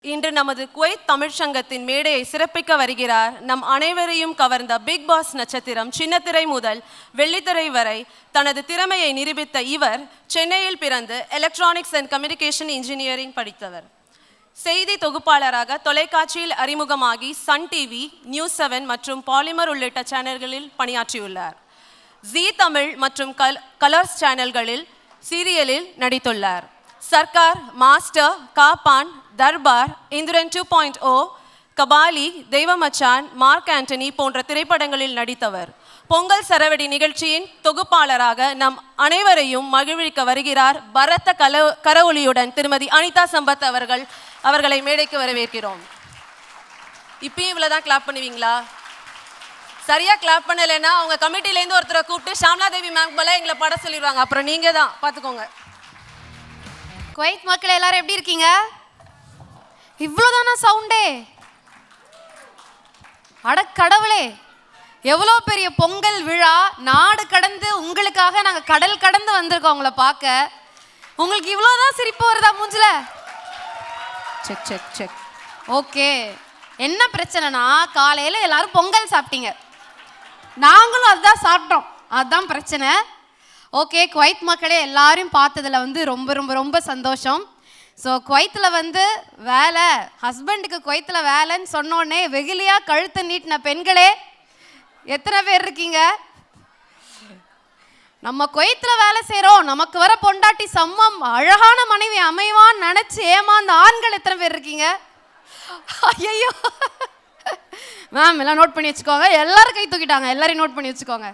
இன்று நமது குவைத் தமிழ்ச்சங்கத்தின் மேடையை சிறப்பிக்க வருகிறார். நம் அனைவரையும் கவர்ந்த பிக் பாஸ் நட்சத்திரம். சின்னத்திரை முதல் வெள்ளித்திரை வரை தனது திறமையை நிரூபித்த இவர் சென்னையில் பிறந்து எலக்ட்ரானிக்ஸ் அண்ட் கம்யூனிகேஷன் இன்ஜினியரிங் படித்தவர். செய்தி தொகுப்பாளராக தொலைக்காட்சியில் அறிமுகமாகி சன் டிவி, நியூஸ் 7 மற்றும் பாலிமர் உள்ளிட்ட சேனல்களில் பணியாற்றியுள்ளார். ஜீ தமிழ் மற்றும் கலர்ஸ் சேனல்களில் சீரியலில் நடித்துள்ளார். சர்க்கார், மாஸ்டர், காப்பான், தர்பார், இந்திரன் 2.0, கபாலி, தெய்வமச்சான், மார்க் ஆண்டனி போன்ற திரைப்படங்களில் நடித்தவர். பொங்கல் சரவெடி நிகழ்ச்சியின் தொகுப்பாளராக நம் அனைவரையும் மகிழ்விக்க வருகிறார். பரத்த கரவொலியுடன் திருமதி அனிதா சம்பத் அவர்களை மேடைக்கு வரவேற்கிறோம். இப்பயும் இவ்வளோதான் கிளாப் பண்ணுவீங்களா? சரியா கிளாப் பண்ணலைன்னா அவங்க கமிட்டிலேருந்து ஒருத்தரை கூப்பிட்டு ஷாம்லா தேவி மேம் போல எங்களை பட சொல்லிடுவாங்க. அப்புறம் நீங்கள் தான் பார்த்துக்கோங்க. குவைத் மக்கள் எல்லாரும் எப்படி இருக்கீங்க? இவ்வளோதானா சவுண்டே? அட கடவுளே, எவ்வளோ பெரிய பொங்கல் விழா! நாடு கடந்து உங்களுக்காக நாங்கள் கடல் கடந்து வந்திருக்கோம் உங்களை பார்க்க. உங்களுக்கு இவ்வளோதான் சிரிப்பு வருதா மூஞ்சில? Check check check. ஓகே, என்ன பிரச்சனைனா காலையில் எல்லாரும் பொங்கல் சாப்பிட்டீங்க, நாங்களும் அதுதான் சாப்பிட்டோம், அதுதான் பிரச்சனை. ஓகே, குவைத் மக்களே எல்லாரையும் பார்த்ததில் ரொம்ப ரொம்ப ரொம்ப சந்தோஷம். ஸோ குவைத்தில் வேலை, ஹஸ்பண்டுக்கு குவைத்தில் வேலைன்னு சொன்னோடனே வெகுலியாக கழுத்தை நீட்டின பெண்களே எத்தனை பேர் இருக்கீங்க? நம்ம குவைத்தில் வேலை செய்கிறோம், நமக்கு வர பொண்டாட்டி சம்மம் அழகான மனைவி அமைவான்னு நினச்சி ஏமாந்த ஆண்கள் எத்தனை பேர் இருக்கீங்க? ஐயோ மேம், எல்லாம் நோட் பண்ணி வச்சுக்கோங்க. எல்லாரும் கை தூக்கிட்டாங்க, எல்லாரையும் நோட் பண்ணி வச்சுக்கோங்க.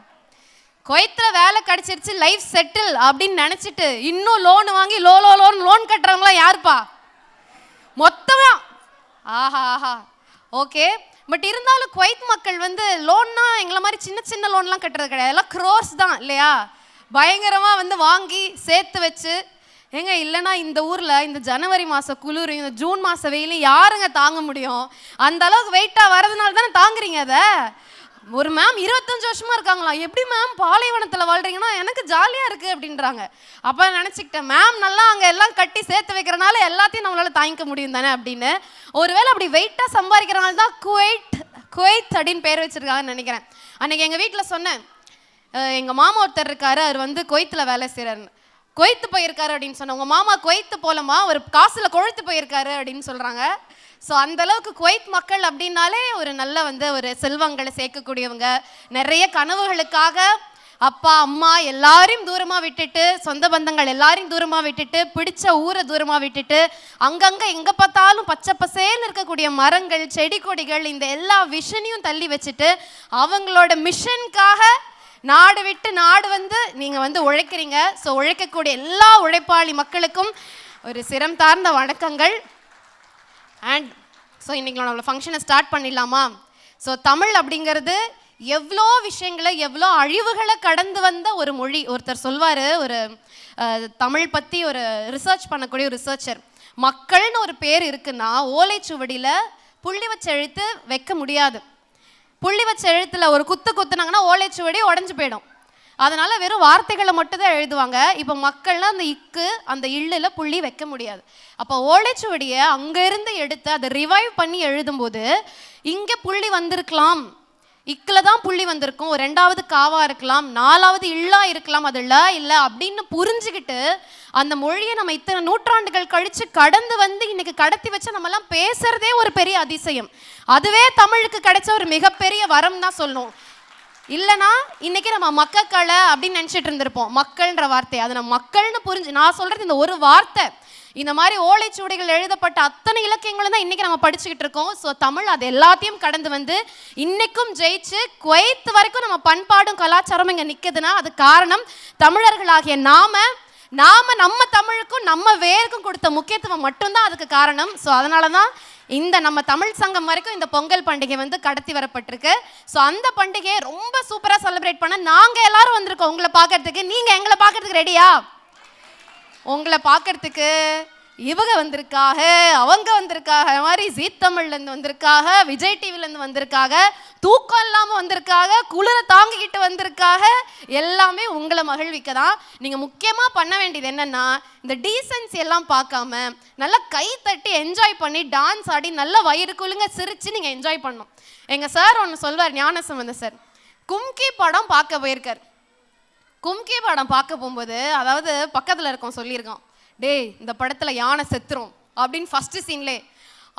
குவைத்தில் வேலை கிடைச்சிருச்சு, லைஃப் செட்டில் அப்படின்னு நினச்சிட்டு இன்னும் லோன் வாங்கி லோன் கட்டுறவங்களாம் யாருப்பா? மொத்தமாக ஆஹா ஆஹா. ஓகே, பட் இருந்தாலும் குவைத் மக்கள் லோன்னா எங்களை மாதிரி சின்ன சின்ன லோன்லாம் கட்டுறது கிடையாது, எல்லாம் க்ரோர்ஸ் தான் இல்லையா? பயங்கரமாக வாங்கி சேர்த்து வச்சு ஏங்க, இல்லைன்னா இந்த ஊரில் இந்த ஜனவரி மாதம் குளிர், இந்த ஜூன் மாதம் வெயிலும் யாருங்க தாங்க முடியும்? அந்த அளவுக்கு வெயிட்டாக வரதுனால தானே தாங்குறீங்க அதை. ஒரு மேம் 25 வருஷமா இருக்காங்களா, எப்படி மேம் பாலைவனத்தில் வாழ்றீங்கன்னா எனக்கு ஜாலியாக இருக்குது அப்படின்றாங்க. அப்போ நினச்சிக்கிட்டேன், மேம் நல்லா அங்கே எல்லாம் கட்டி சேர்த்து வைக்கிறனால எல்லாத்தையும் நம்மளால் தாங்கிக்க முடியும் தானே அப்படின்னு. ஒருவேளை அப்படி வெயிட்டாக சம்பாதிக்கிறனால தான் குவைத் அப்படின்னு பேர் வச்சுருக்காங்கன்னு நினைக்கிறேன். அன்றைக்கி எங்கள் வீட்டில் சொன்னேன், எங்கள் மாமா ஒருத்தர் இருக்காரு, அவர் குவைத்தில் வேலை செய்கிறாருன்னு. குவைத்து போயிருக்காரு அப்படின்னு சொன்னேன். உங்கள் மாமா குவைத்து போலமா, ஒரு காசில் கொழுத்து போயிருக்காரு அப்படின்னு சொல்கிறாங்க. ஸோ அந்தளவுக்கு குவைத் மக்கள் அப்படின்னாலே ஒரு நல்ல ஒரு செல்வங்களை சேர்க்கக்கூடியவங்க. நிறைய கனவுகளுக்காக அப்பா அம்மா எல்லாரையும் தூரமாக விட்டுட்டு, சொந்த பந்தங்கள் எல்லாரையும் தூரமாக விட்டுட்டு, பிடிச்ச ஊரை தூரமாக விட்டுட்டு, அங்கங்கே எங்கே பார்த்தாலும் பச்சை பசேன்னு இருக்கக்கூடிய மரங்கள், செடி கொடிகள், இந்த எல்லா விஷனையும் தள்ளி வச்சுட்டு அவங்களோட மிஷனுக்காக நாடு விட்டு நாடு நீங்கள் உழைக்கிறீங்க. ஸோ உழைக்கக்கூடிய எல்லா உழைப்பாளி மக்களுக்கும் ஒரு சிரம் தார்ந்த வணக்கங்கள். அண்ட் ஸோ இன்றைக்கி நம்மளோட ஃபங்க்ஷனை ஸ்டார்ட் பண்ணிடலாமா? ஸோ தமிழ் அப்படிங்கிறது எவ்வளோ விஷயங்களை, எவ்வளோ அழிவுகளை கடந்து வந்த ஒரு மொழி. ஒருத்தர் சொல்வார், ஒரு தமிழ் பற்றி ஒரு ரிசர்ச் பண்ணக்கூடிய ஒரு ரிசர்ச்சர், மக்கள்னு ஒரு பேர் இருக்குன்னா ஓலைச்சுவடியில் புள்ளி வச்ச எழுத்து வைக்க முடியாது. புள்ளி வச்ச எழுத்தில் ஒரு குத்துனாங்கன்னா ஓலைச்சுவடி உடஞ்சி போயிடும். அதனால் வெறும் வார்த்தைகளை மட்டும்தான் எழுதுவாங்க. இப்போ மக்கள்லாம் அந்த இக்கு, அந்த இல்லில் புள்ளி வைக்க முடியாது. அப்போ ஓலைச்சுவடியை அங்கேருந்து எடுத்து அதை ரிவைவ் பண்ணி எழுதும்போது இங்கே புள்ளி வந்திருக்கலாம், இக்கில் தான் புள்ளி வந்திருக்கும், ரெண்டாவது காவா இருக்கலாம், நாலாவது இல்லா இருக்கலாம், அது இல்லை அப்படின்னு புரிஞ்சுக்கிட்டு அந்த மொழியை நம்ம இத்தனை நூற்றாண்டுகள் கழித்து கடந்து இன்னைக்கு கடத்தி வச்சு நம்மலாம் பேசுகிறதே ஒரு பெரிய அதிசயம். அதுவே தமிழுக்கு கிடைச்ச ஒரு மிகப்பெரிய வரம் தான் சொல்லணும். இல்லைனா இன்னைக்கு நம்ம மக்கள் அப்படின்னு நினச்சிட்டு இருந்திருப்போம். மக்கள்ன்ற வார்த்தை, அதை நம்ம மக்கள்னு புரிஞ்சு, நான் சொல்கிறது இந்த ஒரு வார்த்தை, இந்த மாதிரி ஓலைச்சுவடிகள் எழுதப்பட்ட அத்தனை இலக்கியங்களும் தான் இன்றைக்கி நம்ம படிச்சுக்கிட்டு இருக்கோம். ஸோ தமிழ் அது எல்லாத்தையும் கடந்து இன்றைக்கும் ஜெயிச்சு குவைத் வரைக்கும் நம்ம பண்பாடும் கலாச்சாரமும் இங்கே நிற்குதுன்னா அது காரணம் தமிழர்களாகிய நம்ம தமிழுக்கும் நம்ம வேருக்கும் கொடுத்த முக்கியத்துவம் மட்டும்தான் அதுக்கு காரணம். ஸோ அதனால தான் இந்த நம்ம தமிழ் சங்கம் வரைக்கும் இந்த பொங்கல் பண்டிகை கடத்தி வரப்பட்டிருக்கு. ஸோ அந்த பண்டிகையை ரொம்ப சூப்பராக செலிப்ரேட் பண்ண நாங்கள் எல்லாரும் வந்திருக்கோம் உங்களை பார்க்கறதுக்கு. நீங்கள் எங்களை பார்க்கறதுக்கு ரெடியா? உங்களை பார்க்கறதுக்கு இவங்க வந்திருக்காக, அவங்க வந்திருக்காக, மாதிரி ஜீ தமிழ்லேருந்து வந்திருக்காக, விஜய் டிவிலேருந்து வந்திருக்காக, தூக்கம் இல்லாமல் வந்திருக்காக, குளிரை தாங்கிக்கிட்டு வந்திருக்காக. எல்லாமே உங்களை மகிழ்விக்க தான். நீங்கள் முக்கியமாக பண்ண வேண்டியது என்னென்னா, இந்த டீசன்சி எல்லாம் பார்க்காம நல்லா கை தட்டி என்ஜாய் பண்ணி டான்ஸ் ஆடி நல்லா வயிறு குலுங்க சிரித்து நீங்கள் என்ஜாய் பண்ணணும். எங்கள் சார் ஒன்று சொல்வார், ஞானசம்பந்த சார், கும்கி படம் பார்க்க போயிருக்கார். கும்கி படம் பார்க்க போகும்போது, அதாவது பக்கத்தில் இருக்கோம் சொல்லியிருக்கோம், டேய் இந்த படத்தில் யானை செத்துரும் அப்படின்னு ஃபஸ்ட்டு சீன்லே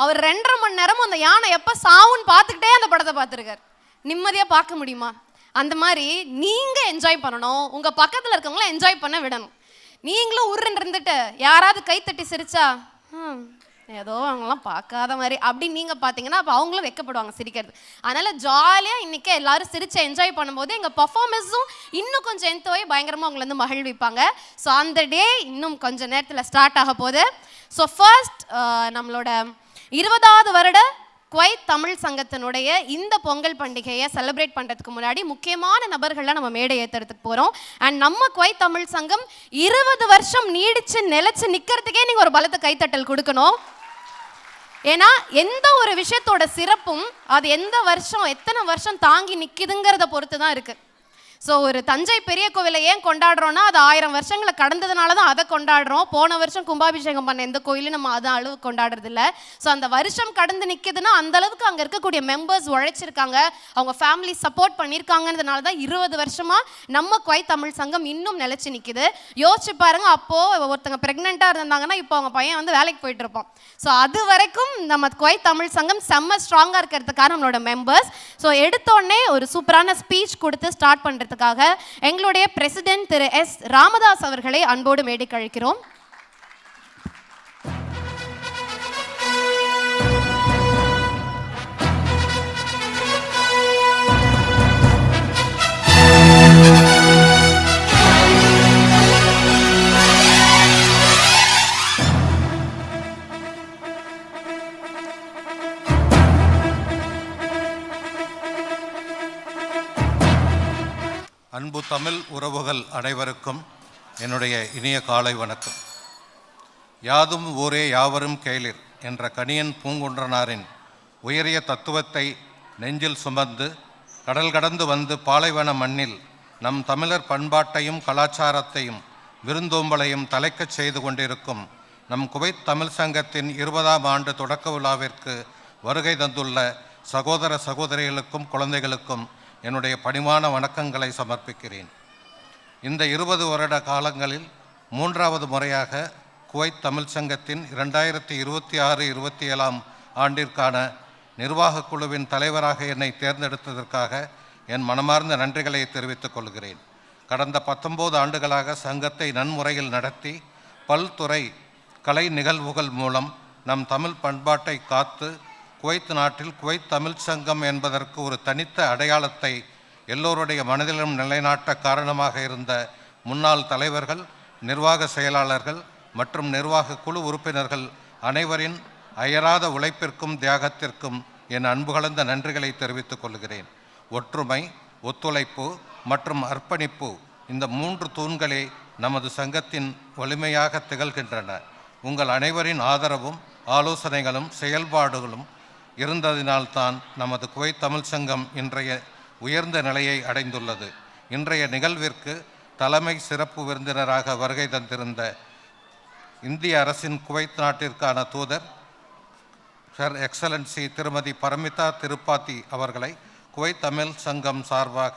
அவர் 2.5 மணி நேரமும் அந்த யானை எப்போ சாவுன்னு பார்த்துக்கிட்டே அந்த படத்தை பார்த்துருக்கார். நிம்மதியாக பார்க்க முடியுமா? அந்த மாதிரி நீங்கள் என்ஜாய் பண்ணணும், உங்கள் பக்கத்தில் இருக்கவங்களாம் என்ஜாய் பண்ண விடணும். நீங்களும் உருன்னு இருந்துட்டு யாராவது கைத்தட்டி சிரிச்சா ஏதோ அவங்களாம் பார்க்காத மாதிரி அப்படின்னு நீங்கள் பார்த்தீங்கன்னா அப்போ அவங்களும் வெக்கப்படுவாங்க சிரிக்கிறது. அதனால் ஜாலியாக இன்றைக்கி எல்லோரும் சிரித்து என்ஜாய் பண்ணும்போது எங்கள் பர்ஃபார்மன்ஸும் இன்னும் கொஞ்சம் எந்தோய் பயங்கரமாக அவங்கள வந்து மகிழ்விப்பாங்க. ஸோ அந்த டே இன்னும் கொஞ்சம் நேரத்தில் ஸ்டார்ட் ஆக போகுது. ஸோ ஃபர்ஸ்ட் நம்மளோட 20வது வருட குவைத் தமிழ் சங்கத்தினுடைய இந்த பொங்கல் பண்டிகையை செலிப்ரேட் பண்ணுறதுக்கு முன்னாடி முக்கியமான நபர்களை நம்ம மேடை ஏற்றுறதுக்கு போகிறோம். அண்ட் நம்ம குவைத் தமிழ் சங்கம் 20 வருஷம் நீடிச்சு நிலைச்சு நிற்கிறதுக்கே நீங்கள் ஒரு பலத்தை கைத்தட்டல் கொடுக்கணும். ஏன்னா எந்த ஒரு விஷயத்தோட சிறப்பும் அது எந்த வருஷம் எத்தனை வருஷம் தாங்கி நிற்கிதுங்கிறத பொறுத்து தான் இருக்குது. ஸோ ஒரு தஞ்சை பெரிய கோவிலை ஏன் கொண்டாடுறோன்னா அது 1000 வருஷங்களை கடந்ததுனால தான் அதை கொண்டாடுறோம். போன வருஷம் கும்பாபிஷேகம் பண்ண எந்த கோயிலும் நம்ம அதை அளவு கொண்டாடுறதில்ல. ஸோ அந்த வருஷம் கடந்து நிற்கிதுன்னா அந்த அளவுக்கு அங்கே இருக்கக்கூடிய மெம்பர்ஸ் உழைச்சிருக்காங்க, அவங்க ஃபேமிலி சப்போர்ட் பண்ணியிருக்காங்கன்றதுனால தான் 20 வருஷமாக நம்ம குவைத் தமிழ் சங்கம் இன்னும் நிலச்சி நிற்கிது. யோசிச்சு பாருங்கள், அப்போது ஒருத்தங்க ப்ரெக்னெண்ட்டாக இருந்தாங்கன்னா இப்போ அவங்க பையன் வந்து வேலைக்கு போயிட்டு இருப்போம். ஸோ அது வரைக்கும் நம்ம குவைத் தமிழ் சங்கம் செம்ம ஸ்ட்ராங்காக இருக்கிறதுக்காக நம்மளோட மெம்பர்ஸ். ஸோ எடுத்தோடனே ஒரு சூப்பரான ஸ்பீச் கொடுத்து ஸ்டார்ட் பண்ணுறது எங்களுடைய பிரசிடென்ட் திரு எஸ் ராமதாஸ் அவர்களை அன்போடு மேடைக்கு அழைக்கிறோம். அன்பு தமிழ் உறவுகள் அனைவருக்கும் என்னுடைய இனிய காலை வணக்கம். யாதும் ஊரே யாவரும் கேளிர் என்ற கணியன் பூங்குன்றனாரின் உயரிய தத்துவத்தை நெஞ்சில் சுமந்து கடல் கடந்து வந்து பாலைவன மண்ணில் நம் தமிழர் பண்பாட்டையும் கலாச்சாரத்தையும் விருந்தோம்பலையும் தலைக்கச் செய்து கொண்டிருக்கும் நம் குவைத் தமிழ் சங்கத்தின் 20ஆம் ஆண்டு தொடக்க விழாவிற்கு வருகை தந்துள்ள சகோதர சகோதரிகளுக்கும் குழந்தைகளுக்கும் என்னுடைய பணிவான வணக்கங்களை சமர்ப்பிக்கிறேன். இந்த 20 வருட காலங்களில் 3வது முறையாக குவைத் தமிழ் சங்கத்தின் 2026-27ஆம் ஆண்டிற்கான நிர்வாக குழுவின் தலைவராக என்னை தேர்ந்தெடுத்ததற்காக என் மனமார்ந்த நன்றிகளை தெரிவித்துக் கொள்கிறேன். கடந்த 19 ஆண்டுகளாக சங்கத்தை நன்முறையில் நடத்தி பல்துறை கலை நிகழ்வுகள் மூலம் நம் தமிழ் பண்பாட்டை காத்து குவைத் நாட்டில் குவைத் தமிழ் சங்கம் என்பதற்கு ஒரு தனித்த அடையாளத்தை எல்லோருடைய மனதிலும் நிலைநாட்ட காரணமாக இருந்த முன்னாள் தலைவர்கள், நிர்வாக செயலாளர்கள் மற்றும் நிர்வாக குழு உறுப்பினர்கள் அனைவரின் அயராத உழைப்பிற்கும் தியாகத்திற்கும் என் அன்பு கலந்த நன்றிகளை தெரிவித்துக் கொள்கிறேன். ஒற்றுமை, ஒத்துழைப்பு மற்றும் அர்ப்பணிப்பு இந்த 3 தூண்களே நமது சங்கத்தின் வலிமையாக திகழ்கின்றன. உங்கள் அனைவரின் ஆதரவும் ஆலோசனைகளும் செயல்பாடுகளும் இருந்ததினால்தான் நமது குவைத் தமிழ் சங்கம் இன்றைய உயர்ந்த நிலையை அடைந்துள்ளது. இன்றைய நிகழ்விற்கு தலைமை சிறப்பு விருந்தினராக வருகை தந்திருந்த இந்திய அரசின் குவைத் நாட்டிற்கான தூதர் ஹர் எக்ஸலன்சி திருமதி பரமிதா திருப்பாத்தி அவர்களை குவைத் தமிழ் சங்கம் சார்பாக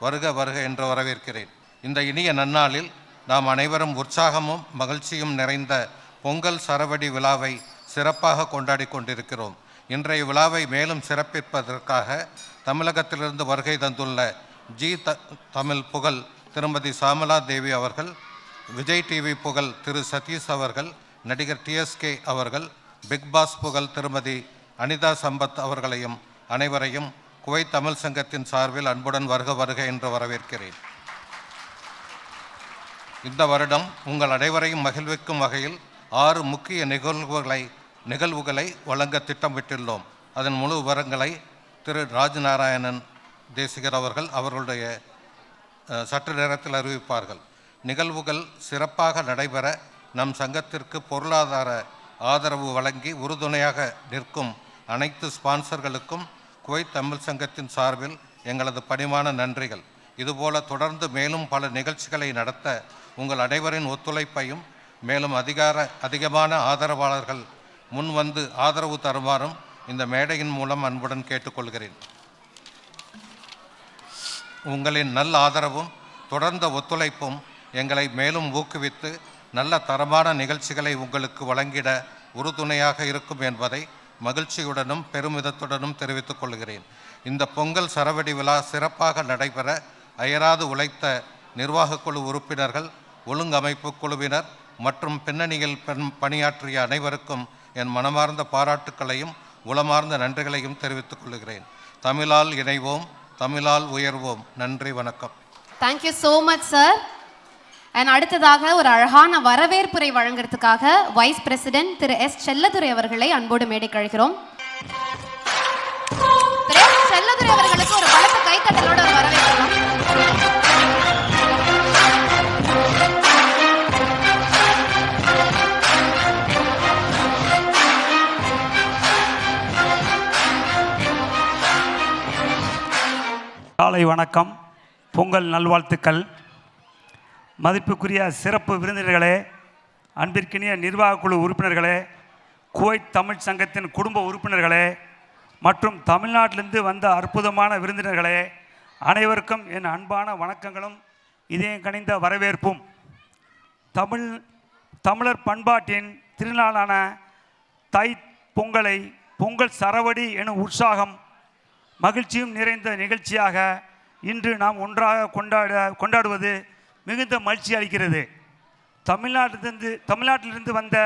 வருக வருக என்று வரவேற்கிறேன். இந்த இனிய நன்னாளில் நாம் அனைவரும் உற்சாகமும் மகிழ்ச்சியும் நிறைந்த பொங்கல் சரவடி விழாவை சிறப்பாக கொண்டாடி கொண்டிருக்கிறோம். இன்றைய விழாவை மேலும் சிறப்பிப்பதற்காக தமிழகத்திலிருந்து வருகை தந்துள்ள தமிழ் புகழ் திருமதி சாமலா தேவி அவர்கள், விஜய் டிவி புகழ் திரு சதீஷ் அவர்கள், நடிகர் TSK அவர்கள், பிக் பாஸ் புகழ் திருமதி அனிதா சம்பத் அவர்களையும் அனைவரையும் குவைத் தமிழ் சங்கத்தின் சார்பில் அன்புடன் வருக வருக என்று வரவேற்கிறேன். இந்த வருடம் உங்கள் அனைவரையும் மகிழ்விக்கும் வகையில் 6 முக்கிய நிகழ்வுகளை வழங்க திட்டமிட்டுள்ளோம். அதன் முழு விவரங்களை திரு ராஜ்நாராயணன் தேசிகர் அவர்கள் அவர்களுடைய சற்று நேரத்தில் அறிவிப்பார்கள். நிகழ்வுகள் சிறப்பாக நடைபெற நம் சங்கத்திற்கு பொருளாதார ஆதரவு வழங்கி உறுதுணையாக நிற்கும் அனைத்து ஸ்பான்சர்களுக்கும் குவைத் தமிழ் சங்கத்தின் சார்பில் எங்களது பணிவான நன்றிகள். இதுபோல தொடர்ந்து மேலும் பல நிகழ்ச்சிகளை நடத்த உங்கள் அனைவரின் ஒத்துழைப்பையும் மேலும் அதிகமான ஆதரவாளர்கள் முன்வந்து ஆதரவு தருமாறும் இந்த மேடையின் மூலம் அன்புடன் கேட்டுக்கொள்கிறேன். உங்களின் நல் ஆதரவும் தொடர்ந்த ஒத்துழைப்பும் எங்களை மேலும் ஊக்குவித்து நல்ல தரமான நிகழ்ச்சிகளை உங்களுக்கு வழங்கிட உறுதுணையாக இருக்கும் என்பதை மகிழ்ச்சியுடனும் பெருமிதத்துடனும் தெரிவித்துக் கொள்கிறேன். இந்த பொங்கல் சரவெடி விழா சிறப்பாக நடைபெற அயராது உழைத்த நிர்வாகக் குழு உறுப்பினர்கள், ஒழுங்கமைப்பு குழுவினர் மற்றும் பின்னணியில் பணியாற்றிய அனைவருக்கும் என் மனமார்ந்த பாராட்டுக்களையும் உளமார்ந்த நன்றிகளையும் தெரிவித்துக் கொள்கிறேன். தமிழால் இணைவோம், தமிழால் உயர்வோம். நன்றி, வணக்கம். Thank you so much sir. And அடுத்ததாக ஒரு அழகான வரவேற்புரை வழங்குறதுக்காக வைஸ் பிரசிடென்ட் திரு எஸ் செல்லதுரை அவர்களை அன்போடு மேடைக்கு அழைக்கிறோம். திரு எஸ் செல்லதுரை அவர்களுக்கு ஒரு பலத்த கைத்தட்டலோட ஒரு வரவேற்கலாம். காலை வணக்கம், பொங்கல் நல்வாழ்த்துக்கள். மதிப்புக்குரிய சிறப்பு விருந்தினர்களே, அன்பிற்கினிய நிர்வாக குழு உறுப்பினர்களே, குவைத் தமிழ் சங்கத்தின் குடும்ப உறுப்பினர்களே மற்றும் தமிழ்நாட்டிலிருந்து வந்த அற்புதமான விருந்தினர்களே, அனைவருக்கும் என் அன்பான வணக்கங்களும் இதயம் கனிந்த வரவேற்பும். தமிழர் பண்பாட்டின் திருநாளான தை பொங்கலை பொங்கல் சரவடி எனும் உற்சாகம் மகிழ்ச்சியும் நிறைந்த நிகழ்ச்சியாக இன்று நாம் ஒன்றாக கொண்டாடுவது மிகுந்த மகிழ்ச்சி அளிக்கிறது. தமிழ்நாட்டிலிருந்து வந்த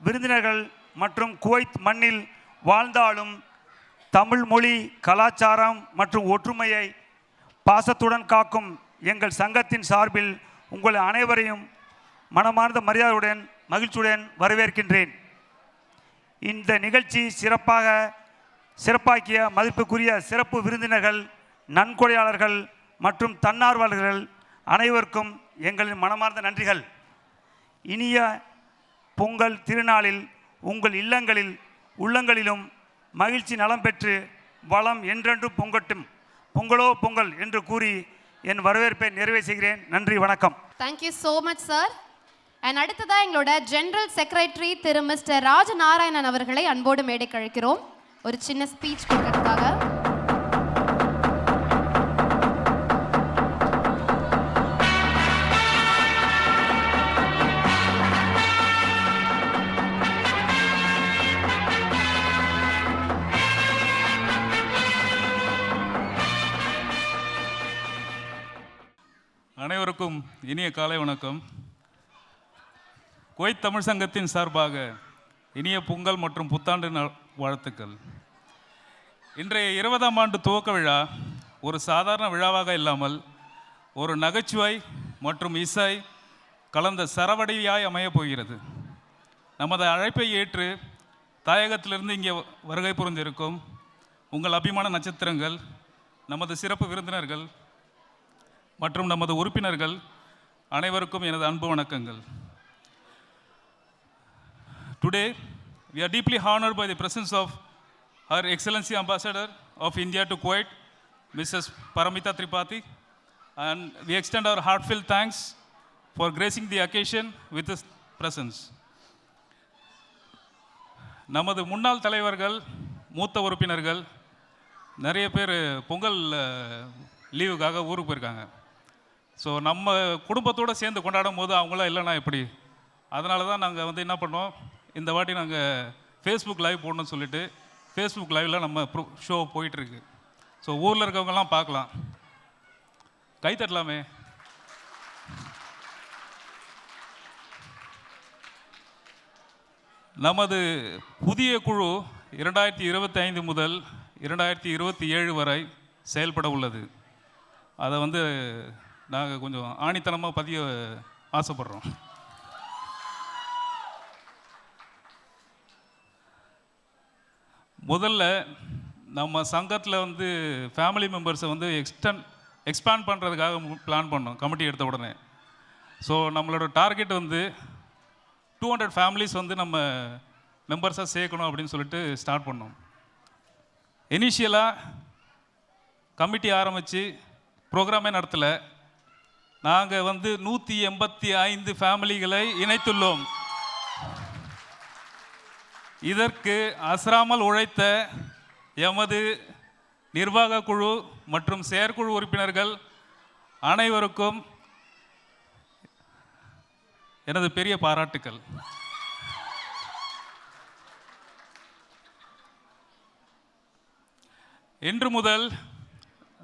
விருந்தினர்கள் மற்றும் குவைத் மண்ணில் வாழ்ந்தாலும் தமிழ் மொழி, கலாச்சாரம் மற்றும் ஒற்றுமையை பாசத்துடன் காக்கும் எங்கள் சங்கத்தின் சார்பில் உங்கள் அனைவரையும் மனமார்ந்த மரியாதையுடன் மகிழ்ச்சியுடன் வரவேற்கின்றேன். இந்த நிகழ்ச்சி சிறப்பாக்கிய மதிப்புக்குரிய சிறப்பு விருந்தினர்கள், நன்கொடையாளர்கள் மற்றும் தன்னார்வலர்கள் அனைவருக்கும் எங்களின் மனமார்ந்த நன்றிகள். இனிய பொங்கல் திருநாளில் உங்கள் இல்லங்களில் உள்ளங்களிலும் மகிழ்ச்சி நலம் பெற்று வளம் என்றென்றும் பொங்கட்டும். பொங்கலோ பொங்கல் என்று கூறி என் வரவேற்பை நிறைவு செய்கிறேன். நன்றி, வணக்கம். Thank you so much sir. And அடுத்ததாக எங்களோட ஜெனரல் செக்ரட்டரி திரு மிஸ்டர் ராஜநாராயணன் அவர்களை அன்போடு மேடைக்கு அழைக்கிறோம் ஒரு சின்ன ஸ்பீச் கொடுக்கறதுக்காக. அனைவருக்கும் இனிய காலை வணக்கம். குவைத் தமிழ் சங்கத்தின் சார்பாக இனிய பொங்கல் மற்றும் புத்தாண்டு வாழ்த்துக்கள். இன்றைய 20ஆம் ஆண்டு துவக்க விழா ஒரு சாதாரண விழாவாக இல்லாமல் ஒரு நகைச்சுவை மற்றும் இசை கலந்த சரவடியாய் அமையப் போகிறது. நமது அழைப்பை ஏற்று தாயகத்திலிருந்து இங்கே வருகை புரிந்திருக்கும் உங்கள் அபிமான நட்சத்திரங்கள், நமது சிறப்பு விருந்தினர்கள் மற்றும் நமது உறுப்பினர்கள் அனைவருக்கும் எனது அன்பு வணக்கங்கள். Today we are deeply honored by the presence of Her Excellency Ambassador of India to Kuwait, Mrs. Paramita Tripathi, and we extend our heartfelt thanks for gracing the occasion with his presence. நமது முன்னாள் தலைவர்கள், மூத்த உறுப்பினர்கள் நிறைய பேர் பொங்கல் லீவுக்காக ஊருக்கு போயிருக்காங்க. So நம்ம குடும்பத்தோடு சேர்ந்து கொண்டாடும் போது அவங்களாம் இல்லைனா எப்படி? அதனால தான் நாங்கள் என்ன பண்ணோம், இந்த வாட்டி நாங்கள் ஃபேஸ்புக் லைவ் போடணும்னு சொல்லிட்டு ஃபேஸ்புக் லைவில் நம்ம ஷோ போயிட்டுருக்கு. ஸோ ஊரில் இருக்கவங்கெல்லாம் பார்க்கலாம். கை தட்டலாமே. நமது புதிய குழு 2025 முதல் 2027 வரை செயல்பட உள்ளது. அதை நாங்கள் கொஞ்சம் ஆணித்தனமாக பதிய ஆசைப்படுறோம். முதல்ல நம்ம சங்கத்தில் ஃபேமிலி மெம்பர்ஸை எக்ஸ்பேண்ட் பண்ணுறதுக்காக பிளான் பண்ணோம் கமிட்டி எடுத்த உடனே. ஸோ நம்மளோட டார்கெட் 200 ஃபேமிலிஸ் வந்து நம்ம மெம்பர்ஸாக சேர்க்கணும் அப்படின்னு சொல்லிட்டு ஸ்டார்ட் பண்ணோம். இனிஷியலாக கமிட்டி ஆரம்பித்து ப்ரோக்ராமே நடத்தலை. நாங்கள் வந்து 185 ஃபேமிலிகளை இணைத்துள்ளோம். இதற்கு அசராமல் உழைத்த எமது நிர்வாக குழு மற்றும் செயற்குழு உறுப்பினர்கள் அனைவருக்கும் எனது பெரிய பாராட்டுக்கள். இன்று முதல்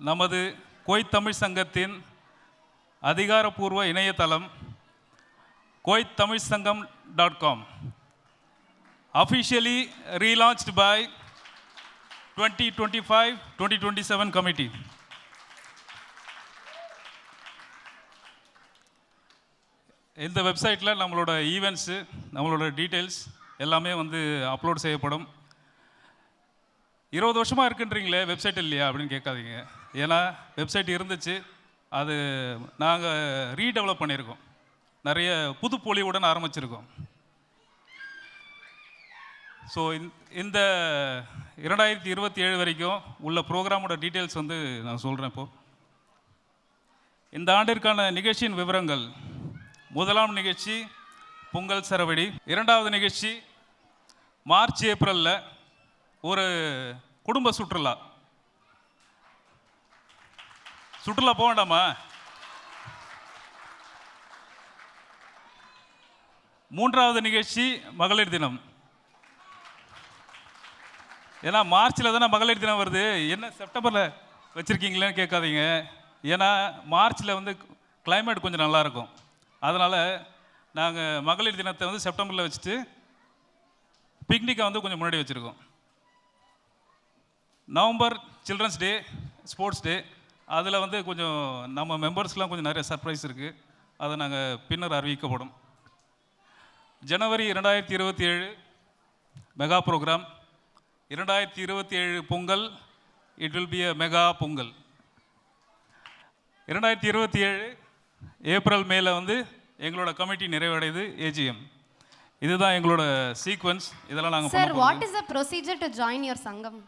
நமது குவைத் தமிழ் சங்கத்தின் அதிகாரப்பூர்வ இணையதளம் kuwaittamirzangam.com officially relaunched by 2025-2027 committee. இந்த வெப்சைட்டில் நம்மளோட ஈவெண்ட்ஸு, நம்மளோட டீட்டெயில்ஸ் எல்லாமே வந்து அப்லோட் செய்யப்படும். 20 வருஷமாக இருக்குன்றீங்களே வெப்சைட் இல்லையா அப்படின்னு கேட்காதீங்க. ஏன்னா வெப்சைட் இருந்துச்சு, அது நாங்கள் ரீடெவலப் பண்ணியிருக்கோம், நிறைய புது பொலிவுடன் ஆரம்பிச்சிருக்கோம். ஸோ இந்த 2027 வரைக்கும் உள்ள ப்ரோக்ராமோட டீட்டெயில்ஸ் வந்து நான் சொல்கிறேன். இப்போது இந்த ஆண்டிற்கான நிகழ்ச்சியின் விவரங்கள்: முதலாம் நிகழ்ச்சி பொங்கல் சரவெடி, இரண்டாவது நிகழ்ச்சி மார்ச் ஏப்ரலில் ஒரு குடும்ப சுற்றுலா போக வேண்டாமா? மூன்றாவது நிகழ்ச்சி மகளிர் தினம். ஏன்னா மார்ச்சில் தானே மகளிர் தினம் வருது, என்ன செப்டம்பரில் வச்சுருக்கீங்களேன்னு கேட்காதீங்க. ஏன்னா மார்ச்சில் வந்து கிளைமேட் கொஞ்சம் நல்லாயிருக்கும், அதனால் நாங்கள் மகளிர் தினத்தை வந்து செப்டம்பரில் வச்சுட்டு பிக்னிக்கை வந்து கொஞ்சம் முன்னாடி வச்சுருக்கோம். நவம்பர் சில்ட்ரன்ஸ் டே, ஸ்போர்ட்ஸ் டே, அதில் வந்து கொஞ்சம் நம்ம மெம்பர்ஸ்லாம் கொஞ்சம் நிறைய சர்ப்ரைஸ் இருக்குது, அதை நாங்கள் பின்னர் அறிவிக்கப்படும். ஜனவரி 2027 mega programme, 2027 Pongal, it will be a mega Pongal. 2027 ஏப்ரல் மேல வந்து எங்களோட கமிட்டி நிறைவடையுது, ஏஜிஎம். இதுதான் எங்களோட சீக்வன்ஸ். இதெல்லாம் நாங்கள் sir, what is the procedure to join your சங்கம்?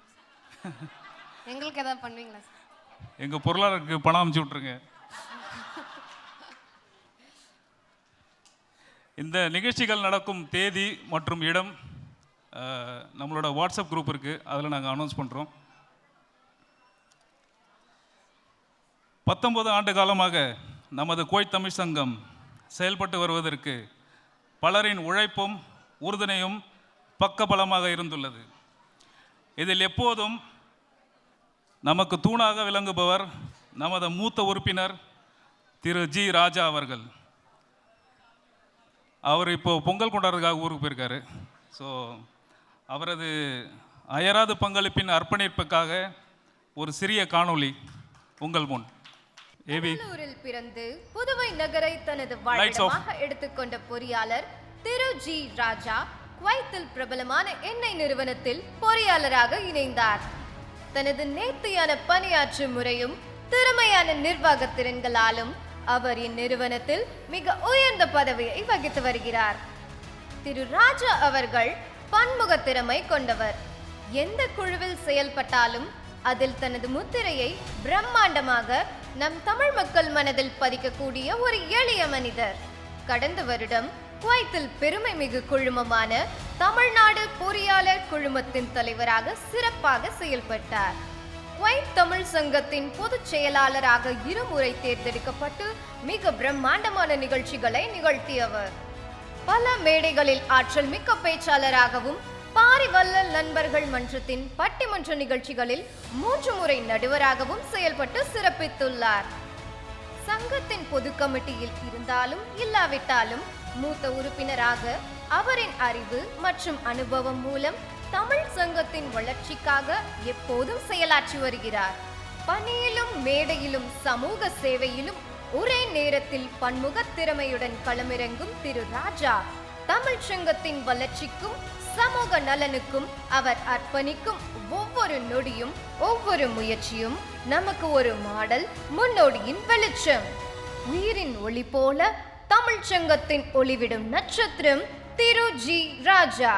எங்களுக்கு எதாவது பண்ணுவீங்களா? எங்கள் பொருளாளருக்கு பணம் அனுப்பிச்சி விட்ருங்க. இந்த நிகழ்ச்சிகள் நடக்கும் தேதி மற்றும் இடம் நம்மளோட வாட்ஸ்அப் குரூப் இருக்குது, அதில் நாங்கள் அனௌன்ஸ் பண்ணுறோம். 19 ஆண்டு காலமாக நமது குவைத் தமிழ் சங்கம் செயல்பட்டு வருவதற்கு பலரின் உழைப்பும் உறுதுணையும் பக்கபலமாக இருந்துள்ளது. இதில் எப்போதும் நமக்கு தூணாக விளங்குபவர் நமது மூத்த உறுப்பினர் திரு ஜி ராஜா அவர்கள். அவர் இப்போது பொங்கல் கொண்டாடுறதுக்காக ஊருக்கு போயிருக்காரு. ஸோ அவரது அயராது பங்களிப்பின் அர்ப்பணிப்புக்காக ஒரு சிறிய காணொளி உங்கள் முன். பெங்களூரில் பிறந்து புதுவை நகரை தனது வாழ்விடமாக எடுத்துக்கொண்ட பொறியாளர் திரு ஜி ராஜா குவைத்தில் பிரபலமான எண்ணெய் நிறுவனத்தில் பொறியாளராக இணைந்தார். தனது நேர்த்தியான பணியாற்று முறையும் திறமையான நிர்வாக திறன்களாலும் அவர் இந்நிறுவனத்தில் மிக உயர்ந்த பதவியை வகித்து வருகிறார். திரு ராஜா அவர்கள் பன்முக திறமை கொண்டவர். எந்த குழுவில் செயல்பட்டாலும் அதில் தனது முத்திரையை பிரம்மாண்டமாக நம் தமிழ் மக்கள் மனதில் பதிக்கக்கூடிய ஒரு எளிய மனிதர். கடந்த வருடம் குவைத்தில் பெருமை மிகு குழுமமான தமிழ்நாடு பொறியாளர் குழுமத்தின் தலைவராக சிறப்பாக செயல்பட்டார். குவைத் தமிழ் சங்கத்தின் பொதுச் செயலாளராக இருமுறை தேர்ந்தெடுக்கப்பட்டு மிக பிரம்மாண்டமான நிகழ்ச்சிகளை நிகழ்த்தியவர். பல மேடைகளில் ஆற்றல் மிக்க பேச்சாளராகவும் பாரிவல்லல் நண்பர்கள் மன்றத்தின் பட்டிமன்ற நிகழ்ச்சிகளில் 3 முறை நடுவராகவும் செயல்பட்டு சிறப்பித்துள்ளார். சங்கத்தின் பொது கமிட்டியில் இருந்தாலும் இல்லாவிட்டாலும் மூத்த உறுப்பினராக அவரின் அறிவு மற்றும் அனுபவம் மூலம் தமிழ் சங்கத்தின் வளர்ச்சிக்காக எப்போதும் செயலாற்றி வருகிறார். பணியிலும் மேடையிலும் சமூக சேவையிலும் ஒரே நேரத்தில் பன்முக திறமையுடன் களமிறங்கும் திரு ராஜா தமிழ் சங்கத்தின் வளர்ச்சிக்கும் சமூக நலனுக்கும் அவர் அர்ப்பணிக்கும் ஒவ்வொரு நொடியும் ஒவ்வொரு முயற்சியும் நமக்கு ஒரு மாடல், முன்னோடியின் வெளிச்சம். உயிரின் ஒளி போல தமிழ் சங்கத்தின் ஒளிவிடும் நட்சத்திரம் திரு ஜி ராஜா.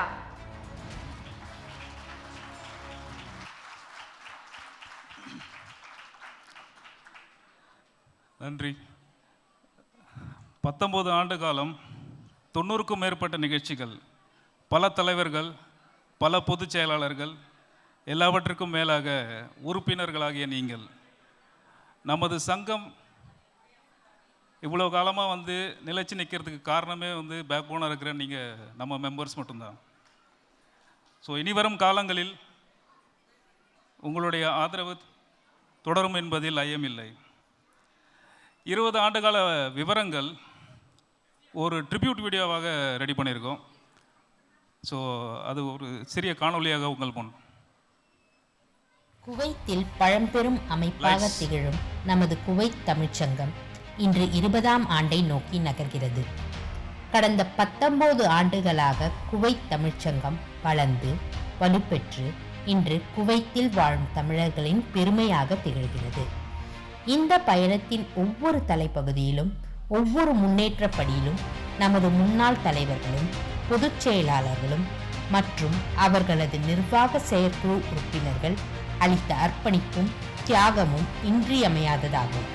நன்றி. 19 ஆண்டு காலம், 90க்கும் மேற்பட்ட நிகழ்ச்சிகள், பல தலைவர்கள், பல பொதுச் செயலாளர்கள், எல்லாவற்றுக்கும் மேலாக உறுப்பினர்களாகிய நீங்கள், நமது சங்கம் இவ்வளோ காலமாக நிலைச்சு நிற்கிறதுக்கு காரணமே பேக் போனாக இருக்கிற நீங்கள் நம்ம மெம்பர்ஸ் மட்டும்தான். ஸோ இனி வரும் காலங்களில் உங்களுடைய ஆதரவு தொடரும் என்பதில் ஐயமில்லை. 20 ஆண்டுகால விவரங்கள் ஒரு ட்ரிபியூட் வீடியோவாக ரெடி பண்ணியிருக்கோம். ஸோ அது ஒரு சிறிய காணொலியாக உங்கள் முன். குவைத்தில் பழம்பெரும் அமைப்பாக திகழும் நமது குவைத் தமிழ்ச்சங்கம் இன்று 20ஆம் ஆண்டை நோக்கி நகர்கிறது. கடந்த 19 ஆண்டுகளாக குவைத் தமிழ்ச்சங்கம் வளர்ந்து வலுப்பெற்று இன்று குவைத்தில் வாழும் தமிழர்களின் பெருமையாக திகழ்கிறது. இந்த பயணத்தின் ஒவ்வொரு தலைப்பகுதியிலும் ஒவ்வொரு முன்னேற்றப்படியிலும் நமது முன்னாள் தலைவர்களும் பொதுச் செயலாளர்களும் மற்றும் அவர்களது நிர்வாக செயற்குழு உறுப்பினர்கள் அளித்த அர்ப்பணிப்பும் தியாகமும் இன்றியமையாததாகும்.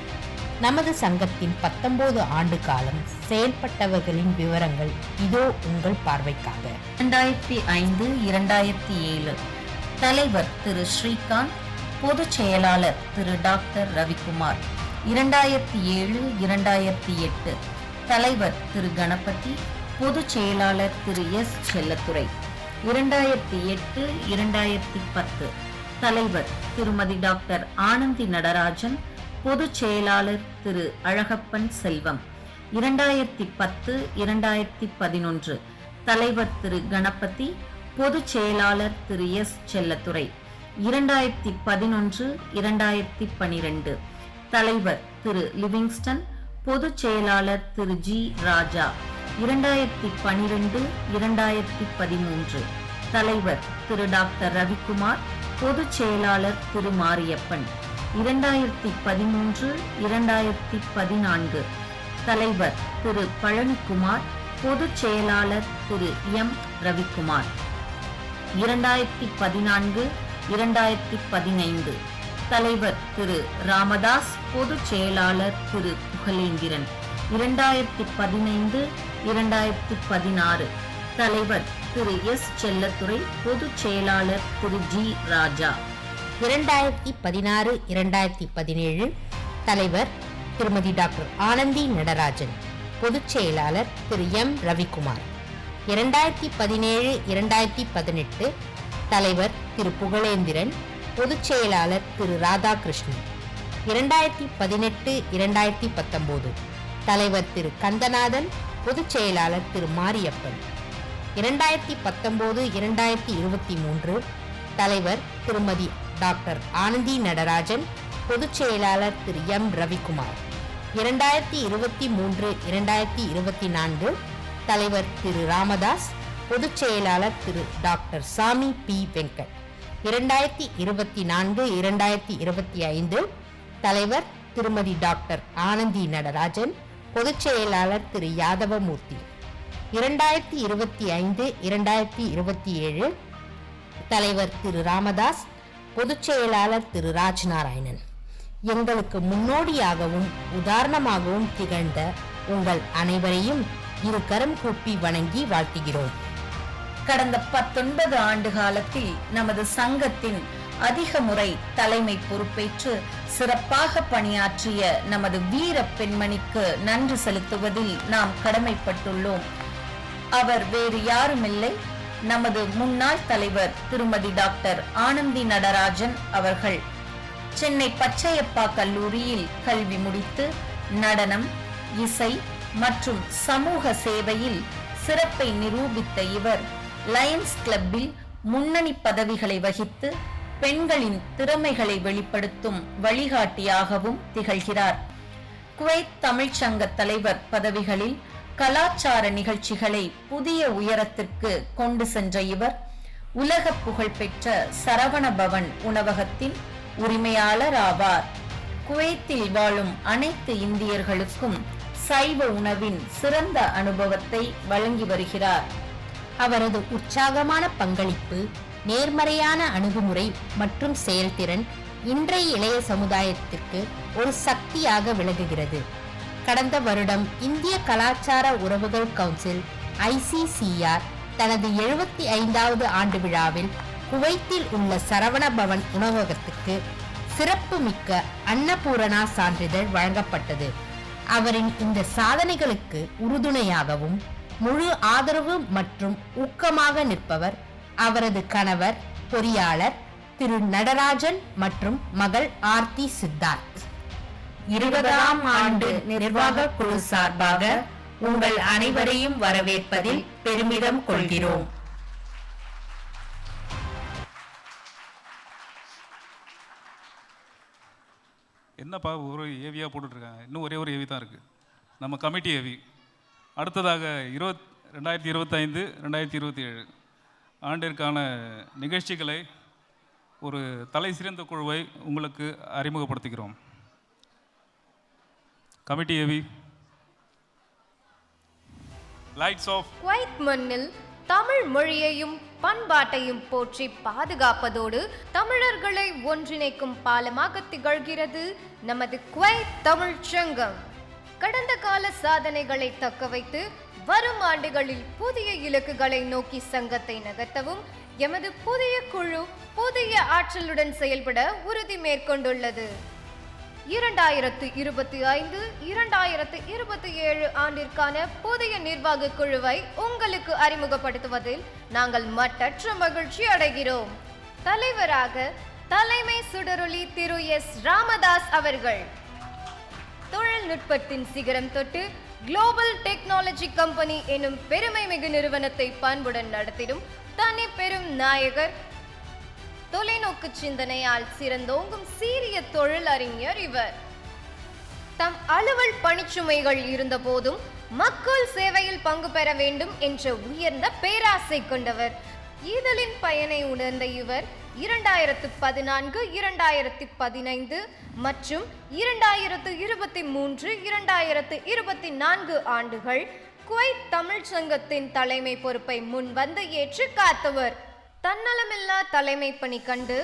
நமது சங்கத்தின் 19 ஆண்டு காலம் செயல்பட்டவர்களின் விவரங்கள் இதோ உங்கள் பார்வைக்காக. 2005-2007 தலைவர் திரு ஸ்ரீகாந்த், பொதுச் செயலாளர் திரு டாக்டர் ரவிக்குமார். 2007-2008 தலைவர் திரு கணபதி, பொதுச் செயலாளர் திரு எஸ் செல்லத்துரை. 2008-2010 தலைவர் திருமதி டாக்டர் ஆனந்தி நடராஜன், பொதுச் செயலாளர் திரு அழகப்பன் செல்வம். 2010-2011 தலைவர் திரு கணபதி, பொதுச் செயலாளர் திரு எஸ் செல்லத்துரை. 2011-2012 தலைவர் திரு லிவிங்ஸ்டன், பொதுச் செயலாளர் திரு ஜி ராஜா. 2012-2013 தலைவர் திரு டாக்டர் ரவிக்குமார், பொதுச் செயலாளர் திரு மாரியப்பன். 2013-2014 தலைவர் திரு பழனிக்குமார், பொதுச் செயலாளர் திரு எம் ரவிக்குமார். 2014-2015 தலைவர் திரு ராமதாஸ், பொதுச் செயலாளர் திரு புகழேந்திரன். 2015-2016 தலைவர் திரு எஸ் செல்லத்துரை, பொதுச் செயலாளர் திரு ஜி ராஜா. 2016-2017 தலைவர் திருமதி டாக்டர் ஆனந்தி நடராஜன், பொதுச் செயலாளர் திரு எம் ரவிக்குமார். 2017-2018 தலைவர் திரு புகழேந்திரன், பொதுச் செயலாளர் திரு ராதாகிருஷ்ணன். 2018-2019 தலைவர் திரு கந்தநாதன், பொதுச் செயலாளர் திரு மாரியப்பன். 2019-2023 தலைவர் திருமதி டாக்டர் ஆனந்தி நடராஜன், பொதுச் செயலாளர் திரு எம் ரவிக்குமார். 2023-2024 தலைவர் திரு ராமதாஸ், பொதுச் செயலாளர் திரு டாக்டர் சாமி பி வெங்கட். 2024-2025 தலைவர் திருமதி டாக்டர் ஆனந்தி நடராஜன், பொதுச் செயலாளர் திரு யாதவமூர்த்தி. 2025-2027 தலைவர் திரு ராமதாஸ், பொதுச் செயலாளர் திரு ராஜ்நாராயணன். எங்களுக்கு முன்னோடியாகவும் உதாரணமாகவும் திகழ்ந்த உங்கள் அனைவரையும் இரு கரம் கூப்பி வணங்கி வாழ்த்துகிறோம். கடந்த 19 ஆண்டு காலத்தில் நமது சங்கத்தின் அதிக முறை தலைமை பொறுப்பேற்று சிறப்பாக பணியாற்றிய நமது வீர பெண்மணிக்கு நன்றி செலுத்துவதில் நாம் கடமைப்பட்டுள்ளோம். அவர் வேறு யாருமில்லை, நமது முன்னாள் தலைவர் திருமதி டாக்டர் ஆனந்தி நடராஜன் அவர்கள். சென்னை பச்சையப்பா கல்லூரியில் கல்வி முடித்து நடனம், இசை மற்றும் சமூக சேவையில் சிறப்பை நிரூபித்த இவர் லயன்ஸ் கிளப்பில் முன்னணி பதவிகளை வகித்து பெண்களின் திறமைகளை வெளிப்படுத்தும் வழிகாட்டியாகவும் திகழ்கிறார். குவைத் தமிழ்ச்சங்க தலைவர் பதவிகளில் கலாச்சார நிகழ்ச்சிகளை புதிய உயரத்திற்கு கொண்டு சென்ற இவர் உலக புகழ்பெற்ற சரவண பவன் உணவகத்தின் உரிமையாளர் ஆவார். குவைத்தில் வாழும் அனைத்து இந்தியர்களுக்கும் சைவ உணவின் சிறந்த அனுபவத்தை வழங்கி வருகிறார். அவரது உற்சாகமான பங்களிப்பு, நேர்மறையான அணுகுமுறை மற்றும் செயல்திறன் இன்றைய இளைய சமுதாயத்திற்கு ஒரு சக்தியாக விளங்குகிறது. கடந்த வருடம் இந்திய கலாச்சார உறவுகள் கவுன்சில் ICCR தனது 75வது ஆண்டு விழாவில் குவைத்தில் உள்ள சரவண பவன் உணவகத்துக்கு சிறப்புமிக்க அன்னபூரணா சான்றிதழ் வழங்கப்பட்டது. அவரின் இந்த சாதனைகளுக்கு உறுதுணையாகவும் முழு ஆதரவு மற்றும் ஊக்கமாக நிற்பவர் அவரது கணவர் பொறியாளர் திரு நடராஜன் மற்றும் மகள் ஆர்த்தி சித்தார்த். 20ஆம் ஆண்டு நிர்வாக குழு சார்பாக உங்கள் அனைவரையும் வரவேற்பதில் பெருமிதம் கொள்கிறோம். என்னப்பா ஒரு ஏவியாக போட்டுட்ருக்காங்க, இன்னும் ஒரே ஒரு ஏவி தான் இருக்குது, நம்ம கமிட்டி ஏவி. அடுத்ததாக 2025-2027 ஆண்டிற்கான நிகழ்ச்சிகளை ஒரு தலை சிறந்த குழுவை உங்களுக்கு அறிமுகப்படுத்துகிறோம். Committee AV. Lights off. Kuwait மண்ணில் தமிழ் மொழியையும் பண்பாட்டையும் போற்றி பாதுகாப்பதோடு தமிழர்களை ஒன்றிணைக்கும் பாலமாக திகழ்கிறது நமது குவைத் தமிழ்ச் சங்கம். கடந்த கால சாதனைகளை தக்க வைத்து வரும் ஆண்டுகளில் புதிய இலக்குகளை நோக்கி சங்கத்தை நகர்த்தவும் எமது புதிய குழு புதிய ஆற்றலுடன் செயல்பட உறுதி மேற்கொண்டுள்ளது. 2025-2027 ஆண்டிற்கான புதிய நிர்வாக குழுவை உங்களுக்கு அறிமுகப்படுத்துவதில் நாங்கள் மட்டற்ற மகிழ்ச்சி அடைகிறோம். தலைவராக தலைமை சுடரொளி திரு எஸ். ராமதாஸ் அவர்கள். தொழில்நுட்பத்தின் சிகரம் தொட்டு குளோபல் டெக்னாலஜி கம்பெனி எனும் பெருமை மிகு நிறுவனத்தை பண்புடன் நடத்திடும் தனி பெரும் நாயகர். தொலைநோக்கு சிந்தனையால் சிறந்தோங்கும் சீரிய தொழில் அறிஞர் இவர். தம் அலுவல் பணிச்சுமைகள் இருந்த போதும் மக்கள் சேவையில் பங்கு பெற வேண்டும் என்ற உயர்ந்த பேராசை கொண்டவர். ஈதலின் பயனை உணர்ந்த இவர் 2014, 2015 மற்றும் 2023-2024 ஆண்டுகள் குவைத் தமிழ் சங்கத்தின் தலைமை பொறுப்பை முன்வந்து ஏற்று காத்தவர். தன்னலமில்லா தலைமை பணி கண்டு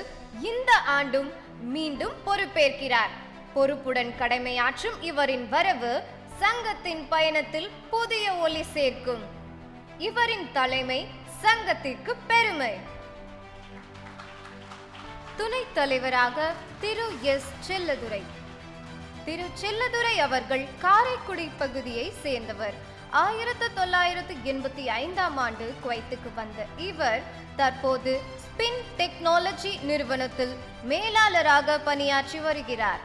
இந்த ஆண்டும் மீண்டும் பொறுப்பேற்கிறார். பொறுப்புடன் கடமையாற்றும் இவரின் வரவு சங்கத்தின் பயணத்தில் புதிய ஒளி சேர்க்கும். இவரின் தலைமை சங்கத்திற்கு பெருமை. துணைத் தலைவராக திரு எஸ். செல்லதுரை. திரு செல்லதுரை அவர்கள் காரைக்குடி பகுதியை சேர்ந்தவர். 1985ஆம் ஆண்டு குவைத்துக்கு வந்த இவர் தற்போது ஸ்பின் டெக்னாலஜி நிறுவனத்தில் மேலாளராக பணியாற்றி வருகிறார்.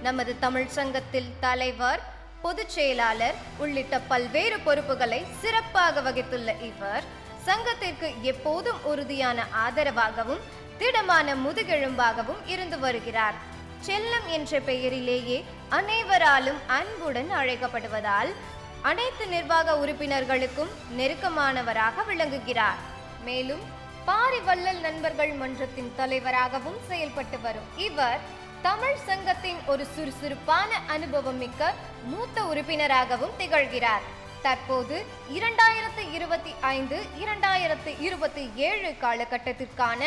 நமது தமிழ் சங்கத்தில் தலைவர், பொதுச் செயலாளர் உள்ளிட்ட பல்வேறு பொறுப்புகளை சிறப்பாக வகித்துள்ள இவர் சங்கத்திற்கு எப்போதும் உறுதியான ஆதரவாகவும் திடமான முதுகெலும்பாகவும் இருந்து வருகிறார். செல்லம் என்ற பெயரிலேயே அனைவராலும் அன்புடன் அழைக்கப்படுவதால் அனைத்து நிர்வாக உறுப்பினர்களுக்கும் நெருக்கமானவராக விளங்குகிறார். மேலும் பாரிவள்ளல் நண்பர்கள் மன்றத்தின் தலைவராகவும் செயல்பட்டு வரும் இவர் தமிழ் சங்கத்தின் ஒரு சுறுசுறுப்பான அனுபவம் மிக்க மூத்த உறுப்பினராகவும் திகழ்கிறார். தற்போது 2025-2027 காலகட்டத்திற்கான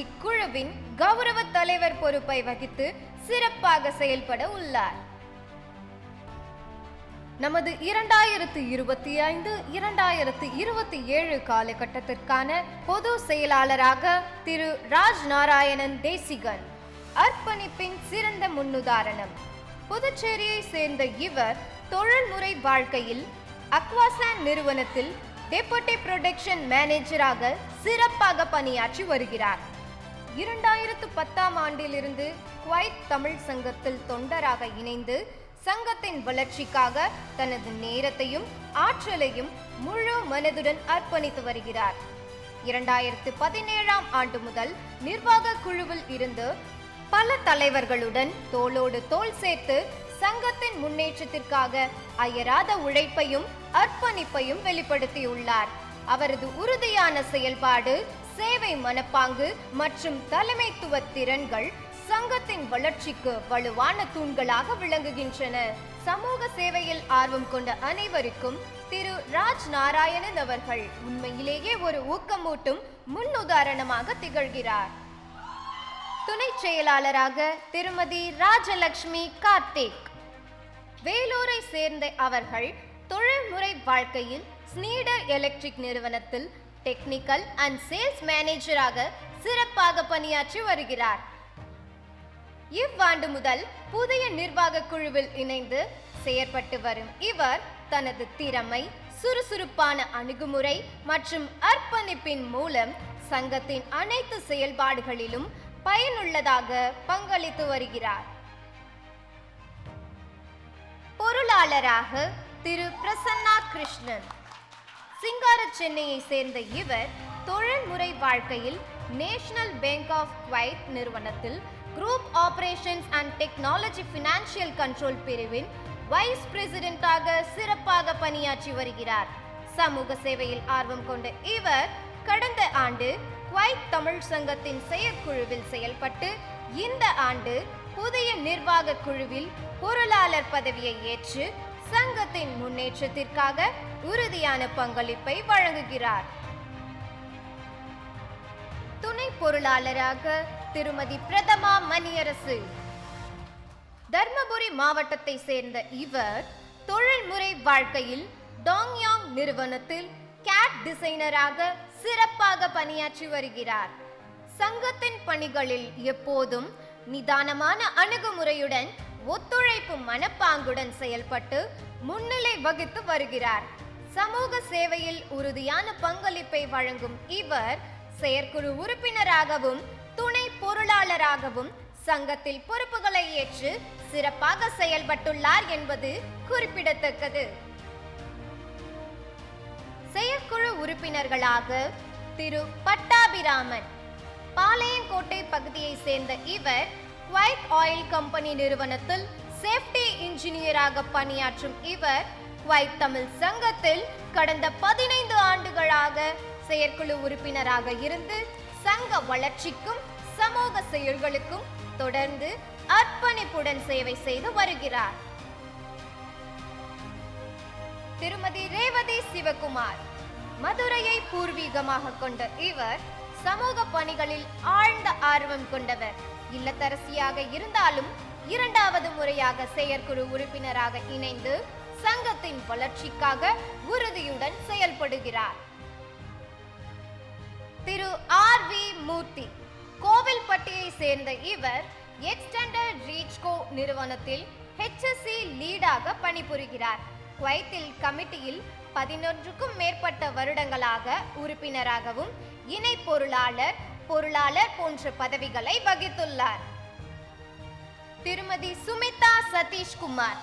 இக்குழுவின் கௌரவ தலைவர் பொறுப்பை வகித்து சிறப்பாக செயல்பட உள்ளார். நமது 2025-2027 காலகட்டத்திற்கான பொது செயலாளராக திரு ராஜ் நாராயணன் தேசிகன். அர்ப்பணிப்பின் சிறந்த முன்னுதாரணம். புதுச்சேரியை சேர்ந்த இவர் தொழில்முறை வாழ்க்கையில் அக்வாசான் நிறுவனத்தில் டெபுட்டி புரொடக்ஷன் மேனேஜராக சிறப்பாக பணியாற்றி வருகிறார். 2010ஆம் ஆண்டிலிருந்து குவைத் தமிழ் சங்கத்தில் தொண்டராக இணைந்து சங்கத்தின் வளர்ச்சிக்காக தனது நேரத்தையும் ஆற்றலையும் முழு மனதுடன் அர்ப்பணித்து வருகிறார். 2017ஆம் ஆண்டு முதல் நிர்வாக குழுவில் இருந்து பல தலைவர்களுடன் தோளோடு தோள் சேர்த்து சங்கத்தின் முன்னேற்றத்திற்காக அயராத உழைப்பையும் அர்ப்பணிப்பையும் வெளிப்படுத்தியுள்ளார். அவரது உறுதியான செயல்பாடு, சேவை மனப்பாங்கு மற்றும் தலைமைத்துவ திறன்கள் சங்கத்தின் வளர்ச்சிக்கு வலுவான தூண்களாக விளங்குகின்றன. சமூக சேவையில் ஆர்வம் கொண்ட அனைவருக்கும் திரு ராஜ் நாராயணன் அவர்கள் உண்மையிலேயே ஒரு ஊக்கமூட்டும் முன்னுதாரணமாக திகழ்கிறார். துணை செயலாளராக திருமதி ராஜலட்சுமி கார்த்திக். வேலூரை சேர்ந்த அவர்கள் தொழில்முறை வாழ்க்கையில் ஸ்னீடர் எலக்ட்ரிக் நிறுவனத்தில் டெக்னிக்கல் அண்ட் சேல்ஸ் மேனேஜராக சிறப்பாக பணியாற்றி வருகிறார். இவ்வாண்டு முதல் புதிய நிர்வாக குழுவில் இணைந்து செயற்பட்டு வரும் இவர் தனது திறமை, சுறுசுறுப்பான அணுகுமுறை மற்றும் அர்ப்பணிப்பின் மூலம் சங்கத்தின் அனைத்து செயல்பாடுகளிலும் பயனுள்ளதாக பங்களித்து வருகிறார். பொருளாளராக திரு பிரசன்னா கிருஷ்ணன். சிங்கார சென்னையை சேர்ந்த இவர் தொழில்முறை வாழ்க்கையில் நேஷனல் பேங்க் ஆஃப் குவைத் நிறுவனத்தில் group operations and technology financial control பிரிவின் வைஸ் பிரசிடென்டாக சிறப்பாக பணியாற்றி வருகிறார். சமூக சேவையில் ஆர்வம் கொண்ட இவர் கடந்த ஆண்டு குவைத் தமிழ் சங்கத்தின் செயற்குழுவில் செயல்பட்டு இந்த ஆண்டு புதிய நிர்வாக குழுவில் பொருளாளர் பதவியை ஏற்று சங்கத்தின் முன்னேற்றத்திற்காக உறுதியான பங்களிப்பை வழங்குகிறார். துணை பொருளாளராக திருமதி பிரதமா மணியரசு. தர்மபுரி மாவட்டத்தை சேர்ந்த இவர் தொழில்முறை வாழ்க்கையில் டாங்யாங் நிறுவனத்தில் கேட் டிசைனராக சிறப்பாக பணியாற்றி வருகிறார். சங்கத்தின் பணிகளில் எப்போதும் நிதானமான அணுகுமுறையுடன் ஒத்துழைப்பு மனப்பாங்குடன் செயல்பட்டு முன்னிலை வகித்து வருகிறார். சமூக சேவையில் உறுதியான பங்களிப்பை வழங்கும் இவர் செயற்குழு உறுப்பினராகவும் துணை பொருளாளராகவும் சங்கத்தில் பொறுப்புகளை ஏற்று சிறப்பாக செயல்பட்டுள்ளார் என்பது குறிப்பிடத்தக்கது. செயற்குழு உறுப்பினர்களாக திரு பட்டாபிராமன். பாளையங்கோட்டை பகுதியை சேர்ந்த இவர் குவைத் ஆயில் கம்பெனி நிறுவனத்தில் சேஃப்டி இன்ஜினியராக பணியாற்றும் இவர் குவைத் தமிழ் சங்கத்தில் கடந்த 15 ஆண்டுகளாக செயற்குழு உறுப்பினராக இருந்து சங்க வளர்ச்சிக்கும் சமூக செயல்களுக்கும் தொடர்ந்து அர்ப்பணிப்புடன் சேவை செய்து வருகிறார். திருமதி ரேவதி சிவகுமார். மதுரையை பூர்வீகமாக கொண்ட இவர் சமூக பணிகளில் ஆழ்ந்த ஆர்வம் கொண்டவர். இல்லத்தரசியாக இருந்தாலும் 2வது முறையாக செயற்குழு உறுப்பினராக இணைந்து சங்கத்தின் வளர்ச்சிக்காக உறுதியுடன் செயல்படுகிறார். திரு ஆர் வி மூர்த்தி. கோவில்பட்டியை சேர்ந்த இவர் எக்ஸ்டெண்டட் ரீச்கோ நிறுவனத்தில் HSC லீடாக பணிபுரிகிறார். குவைத்தில் கமிட்டியில் 11க்கும் மேற்பட்ட வருடங்களாக உறுப்பினராகவும் இணை பொருளாளர், பொருளாளர் போன்ற பதவிகளை வகித்துள்ளார். திருமதி சுமிதா சதீஷ்குமார்.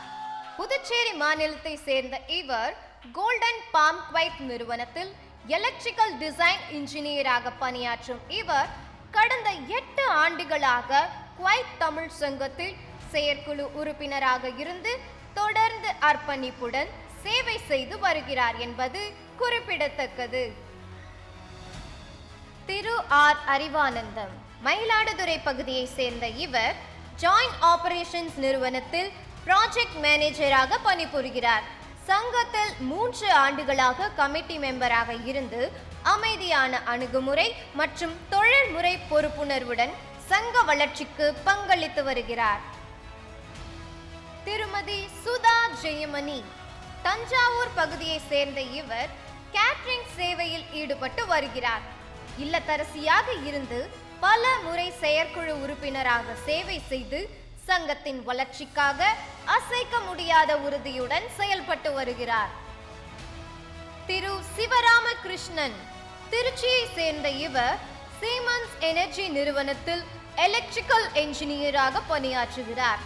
புதுச்சேரி மாநிலத்தை சேர்ந்த இவர் கோல்டன் பாம் குவைத் நிறுவனத்தில் எலக்ட்ரிக்கல் டிசைன் இன்ஜினியராக பணியாற்றும் இவர் கடந்த 8 ஆண்டுகளாக குவைத் தமிழ் சங்கத்தில் செயற்குழு உறுப்பினராக இருந்து தொடர்ந்து அர்ப்பணிப்புடன் சேவை செய்து வருகிறார் என்பது குறிப்பிடத்தக்கது. திரு ஆர் அறிவானந்தம். மயிலாடுதுறை பகுதியை சேர்ந்த இவர் ஜாயிண்ட் ஆபரேஷன்ஸ் நிறுவனத்தில் ப்ராஜெக்ட் மேனேஜராக பணிபுரிகிறார். சங்கத்தில் 3 ஆண்டுகளாக கமிட்டி மெம்பராக இருந்து அமைதியான அணுகுமுறை மற்றும் தொழில்முறை பொறுப்புணர்வுடன் சங்க வளர்ச்சிக்கு பங்களித்து வருகிறார். திருமதி சுதா ஜெயமணி. தஞ்சாவூர் பகுதியை சேர்ந்த இவர் கேட்டரிங் சேவையில் ஈடுபட்டு வருகிறார். இல்லத்தரசியாக இருந்து பல முறை செயற்குழு உறுப்பினராக சேவை செய்து சங்கத்தின் வளர்ச்சிக்காக அசைக்க முடியாத உறுதியுடன் செயல்பட்டு வருகிறார். திரு சிவராமகிருஷ்ணன். திருச்சியை சேர்ந்த இவர் சீமன்ஸ் எனர்ஜி நிறுவனத்தில் எலக்ட்ரிக்கல் என்ஜினியராக பணியாற்றுகிறார்.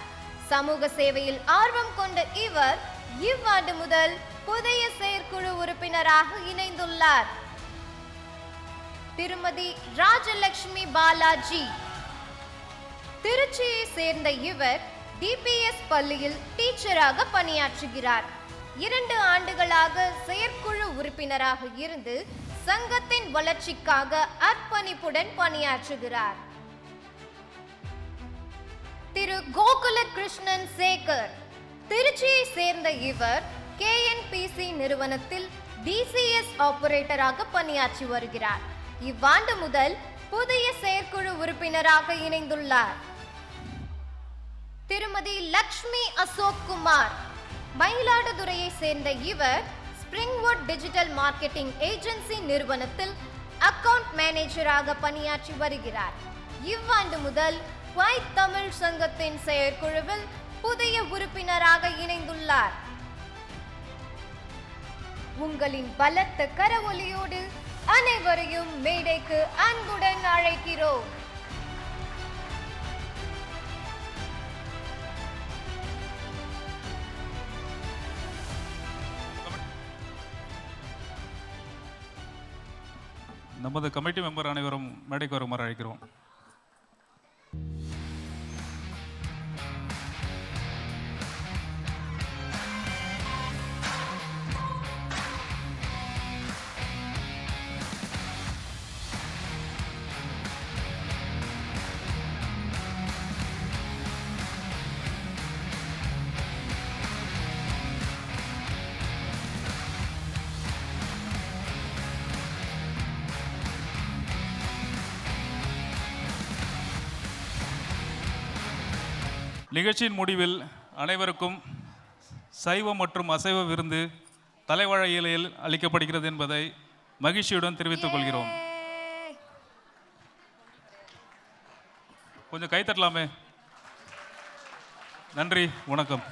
சமூக சேவையில் ஆர்வம் கொண்ட இவர் இவ்வாண்டு முதல் புதிய செயற்குழு உறுப்பினராக இணைந்துள்ளார். திருமதி ராஜலட்சுமி பாலாஜி. திருச்சியை சேர்ந்த இவர் DPS பள்ளியில் டீச்சராக பணியாற்றுகிறார். 2 ஆண்டுகளாக செயற்குழு உறுப்பினராக இருந்து சங்கத்தின் வளர்ச்சிக்காக அர்ப்பணிப்புடன் பணியாற்றுகிறார். திரு கோகுல கிருஷ்ணன் சேகர். திருச்சியை சேர்ந்த இவர் KNPC நிறுவனத்தில் DCS ஆபரேட்டராக பணியாற்றி வருகிறார். இவ்வாண்டு முதல் புதிய செயற்குழு உறுப்பினராக இணைந்துள்ளார். திருமதி லக்ஷ்மி அசோக் குமார், மயிலாடுதுறையை சேர்ந்த இவர் ஸ்பிரிங்வுட் டிஜிட்டல் மார்க்கெட்டிங் ஏஜென்சி நிறுவனத்தில் அக்கவுண்ட் மேனேஜராக பணியாற்றி வருகிறார். இவ்வாண்டு முதல் குவைத் தமிழ் சங்கத்தின் செயற்குழுவில் புதிய உறுப்பினராக இணைந்துள்ளார். உங்களின் பலத்த கரவொலியோடு அனைவரையும் மேடைக்கு அன்புடன் அழைக்கிறோம். நமது கமிட்டி மெம்பர் அனைவரும் மேடைக்கு வருமாறு அழைக்கிறோம். நிகழ்ச்சியின் முடிவில் அனைவருக்கும் சைவ மற்றும் அசைவ விருந்து தலைவாழையிலையில் அளிக்கப்படுகிறது என்பதை மகிழ்ச்சியுடன் தெரிவித்துக் கொள்கிறோம். கொஞ்சம் கைத்தட்டலாமே. நன்றி, வணக்கம்.